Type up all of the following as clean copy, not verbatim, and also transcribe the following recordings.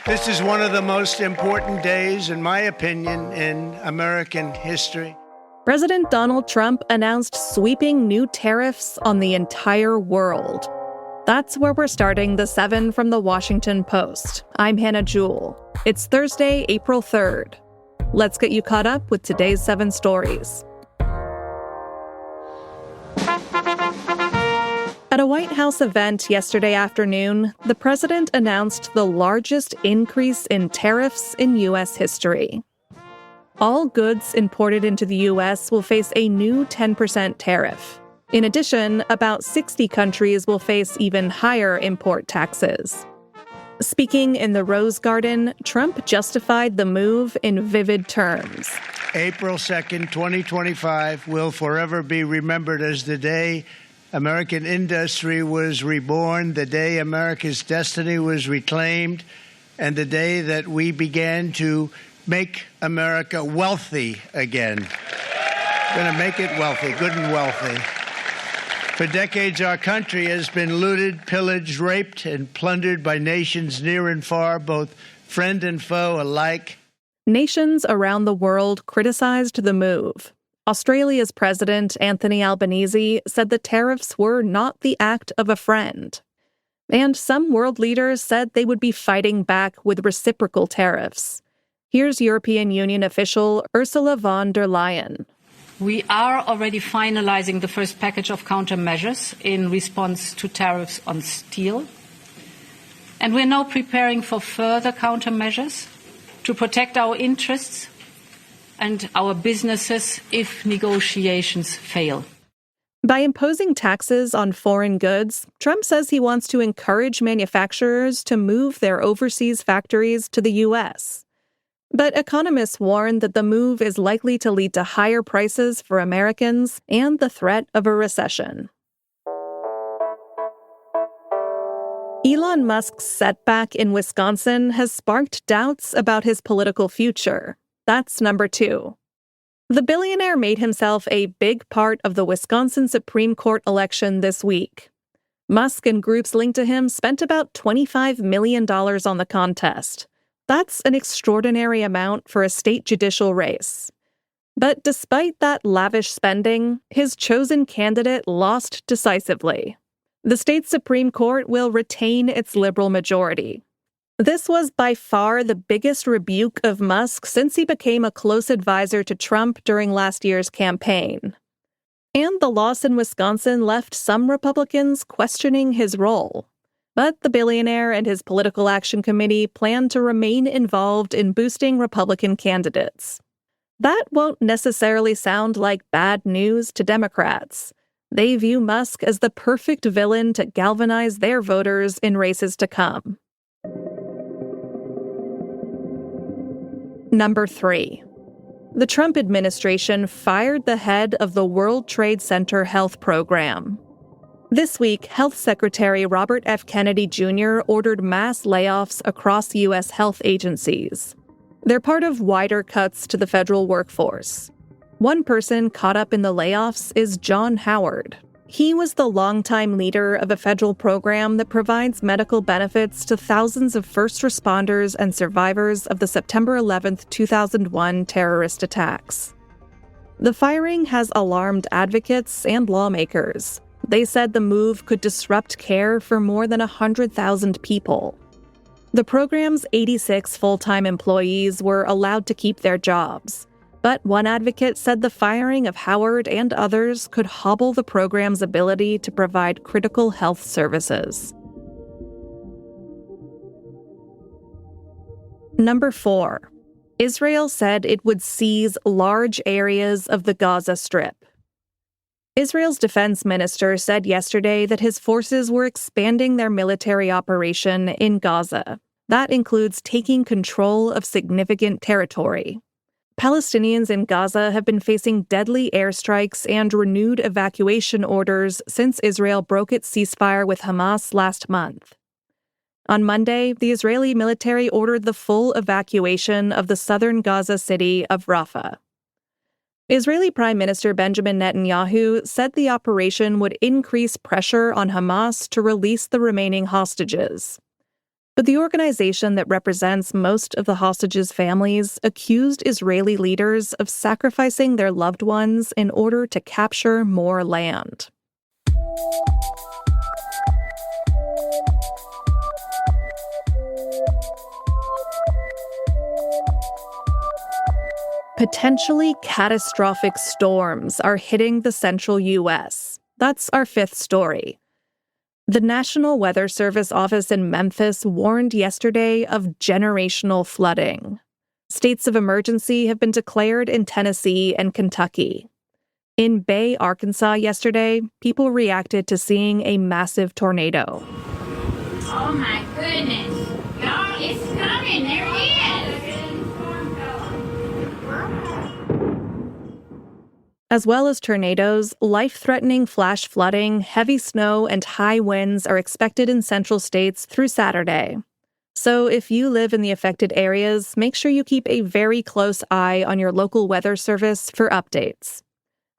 This is one of the most important days, in my opinion, in American history. President Donald Trump announced sweeping new tariffs on the entire world. That's where we're starting the 7 from the Washington Post. I'm Hannah Jewell. It's Thursday, April 3rd. Let's get you caught up with today's 7 stories. At a White House event yesterday afternoon, the president announced the largest increase in tariffs in U.S. history. All goods imported into the U.S. will face a new 10% tariff. In addition, about 60 countries will face even higher import taxes. Speaking in the Rose Garden, Trump justified the move in vivid terms. April 2nd, 2025 will forever be remembered as the day American industry was reborn, the day America's destiny was reclaimed, and the day that we began to make America wealthy again. We're going to make it wealthy, good and wealthy. For decades, our country has been looted, pillaged, raped, and plundered by nations near and far, both friend and foe alike. Nations around the world criticized the move. Australia's President Anthony Albanese said the tariffs were not the act of a friend. And some world leaders said they would be fighting back with reciprocal tariffs. Here's European Union official Ursula von der Leyen. We are already finalizing the first package of countermeasures in response to tariffs on steel. And we're now preparing for further countermeasures to protect our interests and our businesses if negotiations fail. By imposing taxes on foreign goods, Trump says he wants to encourage manufacturers to move their overseas factories to the U.S. But economists warn that the move is likely to lead to higher prices for Americans and the threat of a recession. Elon Musk's setback in Wisconsin has sparked doubts about his political future. That's number 2. The billionaire made himself a big part of the Wisconsin Supreme Court election this week. Musk and groups linked to him spent about $25 million on the contest. That's an extraordinary amount for a state judicial race. But despite that lavish spending, his chosen candidate lost decisively. The state Supreme Court will retain its liberal majority. This was by far the biggest rebuke of Musk since he became a close advisor to Trump during last year's campaign. And the loss in Wisconsin left some Republicans questioning his role. But the billionaire and his political action committee plan to remain involved in boosting Republican candidates. That won't necessarily sound like bad news to Democrats. They view Musk as the perfect villain to galvanize their voters in races to come. Number 3. The Trump administration fired the head of the World Trade Center health program. This week, Health Secretary Robert F. Kennedy Jr. ordered mass layoffs across U.S. health agencies. They're part of wider cuts to the federal workforce. One person caught up in the layoffs is John Howard. He was the longtime leader of a federal program that provides medical benefits to thousands of first responders and survivors of the September 11, 2001 terrorist attacks. The firing has alarmed advocates and lawmakers. They said the move could disrupt care for more than 100,000 people. The program's 86 full-time employees were allowed to keep their jobs. But one advocate said the firing of Howard and others could hobble the program's ability to provide critical health services. Number 4. Israel said it would seize large areas of the Gaza Strip. Israel's defense minister said yesterday that his forces were expanding their military operation in Gaza. That includes taking control of significant territory. Palestinians in Gaza have been facing deadly airstrikes and renewed evacuation orders since Israel broke its ceasefire with Hamas last month. On Monday, the Israeli military ordered the full evacuation of the southern Gaza city of Rafah. Israeli Prime Minister Benjamin Netanyahu said the operation would increase pressure on Hamas to release the remaining hostages. But the organization that represents most of the hostages' families accused Israeli leaders of sacrificing their loved ones in order to capture more land. Potentially catastrophic storms are hitting the central U.S. That's our fifth story. The National Weather Service office in Memphis warned yesterday of generational flooding. States of emergency have been declared in Tennessee and Kentucky. In Bay, Arkansas yesterday, people reacted to seeing a massive tornado. Oh my goodness. Y'all, it's coming. There it is. As well as tornadoes, life-threatening flash flooding, heavy snow, and high winds are expected in central states through Saturday. So if you live in the affected areas, make sure you keep a very close eye on your local weather service for updates.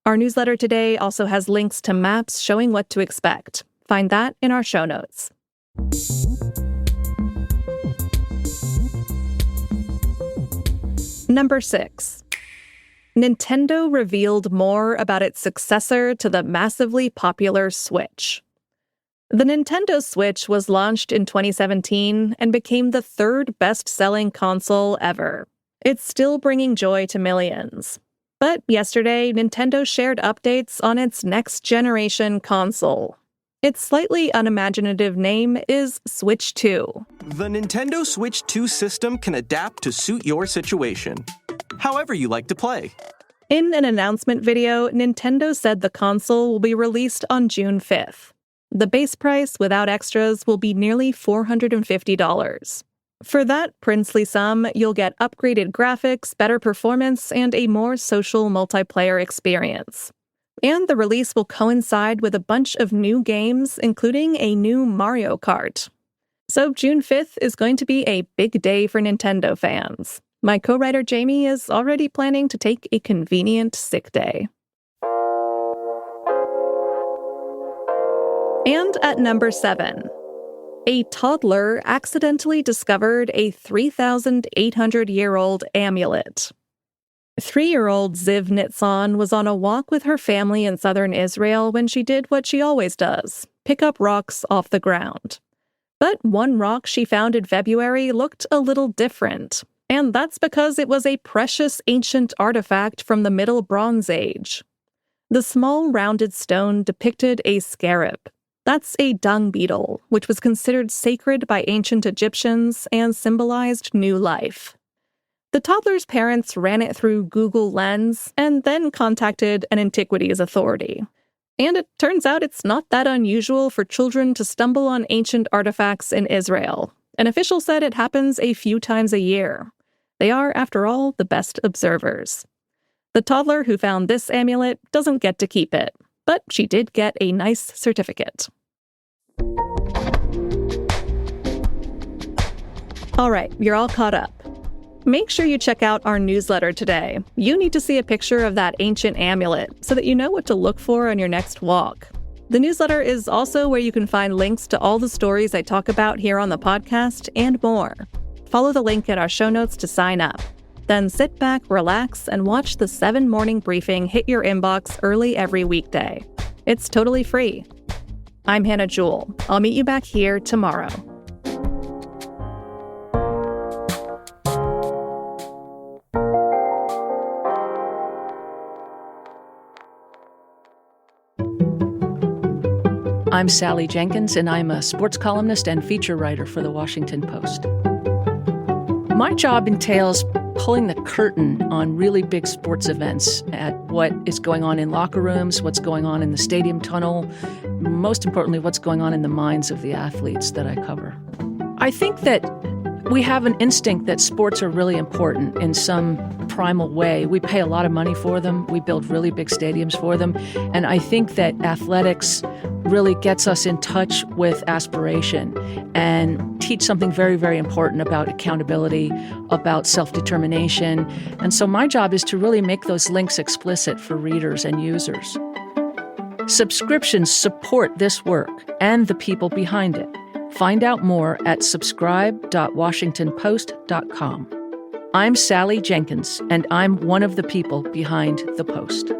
Our newsletter today also has links to maps showing what to expect. Find that in our show notes. Number 6. Nintendo revealed more about its successor to the massively popular Switch. The Nintendo Switch was launched in 2017 and became the third best-selling console ever. It's still bringing joy to millions. But yesterday, Nintendo shared updates on its next-generation console. Its slightly unimaginative name is Switch 2. The Nintendo Switch 2 system can adapt to suit your situation, however you like to play. In an announcement video, Nintendo said the console will be released on June 5th. The base price without extras will be nearly $450. For that princely sum, you'll get upgraded graphics, better performance, and a more social multiplayer experience. And the release will coincide with a bunch of new games, including a new Mario Kart. So June 5th is going to be a big day for Nintendo fans. My co-writer Jamie is already planning to take a convenient sick day. And at number 7, a toddler accidentally discovered a 3,800-year-old amulet. 3-year-old Ziv Nitzan was on a walk with her family in southern Israel when she did what she always does, pick up rocks off the ground. But one rock she found in February looked a little different. And that's because it was a precious ancient artifact from the Middle Bronze Age. The small rounded stone depicted a scarab. That's a dung beetle, which was considered sacred by ancient Egyptians and symbolized new life. The toddler's parents ran it through Google Lens and then contacted an antiquities authority. And it turns out it's not that unusual for children to stumble on ancient artifacts in Israel. An official said it happens a few times a year. They are, after all, the best observers. The toddler who found this amulet doesn't get to keep it, but she did get a nice certificate. All right, you're all caught up. Make sure you check out our newsletter today. You need to see a picture of that ancient amulet so that you know what to look for on your next walk. The newsletter is also where you can find links to all the stories I talk about here on the podcast and more. Follow the link in our show notes to sign up. Then sit back, relax, and watch the 7 Morning Briefing hit your inbox early every weekday. It's totally free. I'm Hannah Jewell. I'll meet you back here tomorrow. I'm Sally Jenkins, and I'm a sports columnist and feature writer for The Washington Post. My job entails pulling the curtain on really big sports events, at what is going on in locker rooms, what's going on in the stadium tunnel, most importantly, what's going on in the minds of the athletes that I cover. I think that we have an instinct that sports are really important in some primal way. We pay a lot of money for them. We build really big stadiums for them. And I think that athletics really gets us in touch with aspiration and teach something very, very important about accountability, about self-determination. And so my job is to really make those links explicit for readers and users. Subscriptions support this work and the people behind it. Find out more at subscribe.washingtonpost.com. I'm Sally Jenkins, and I'm one of the people behind The Post.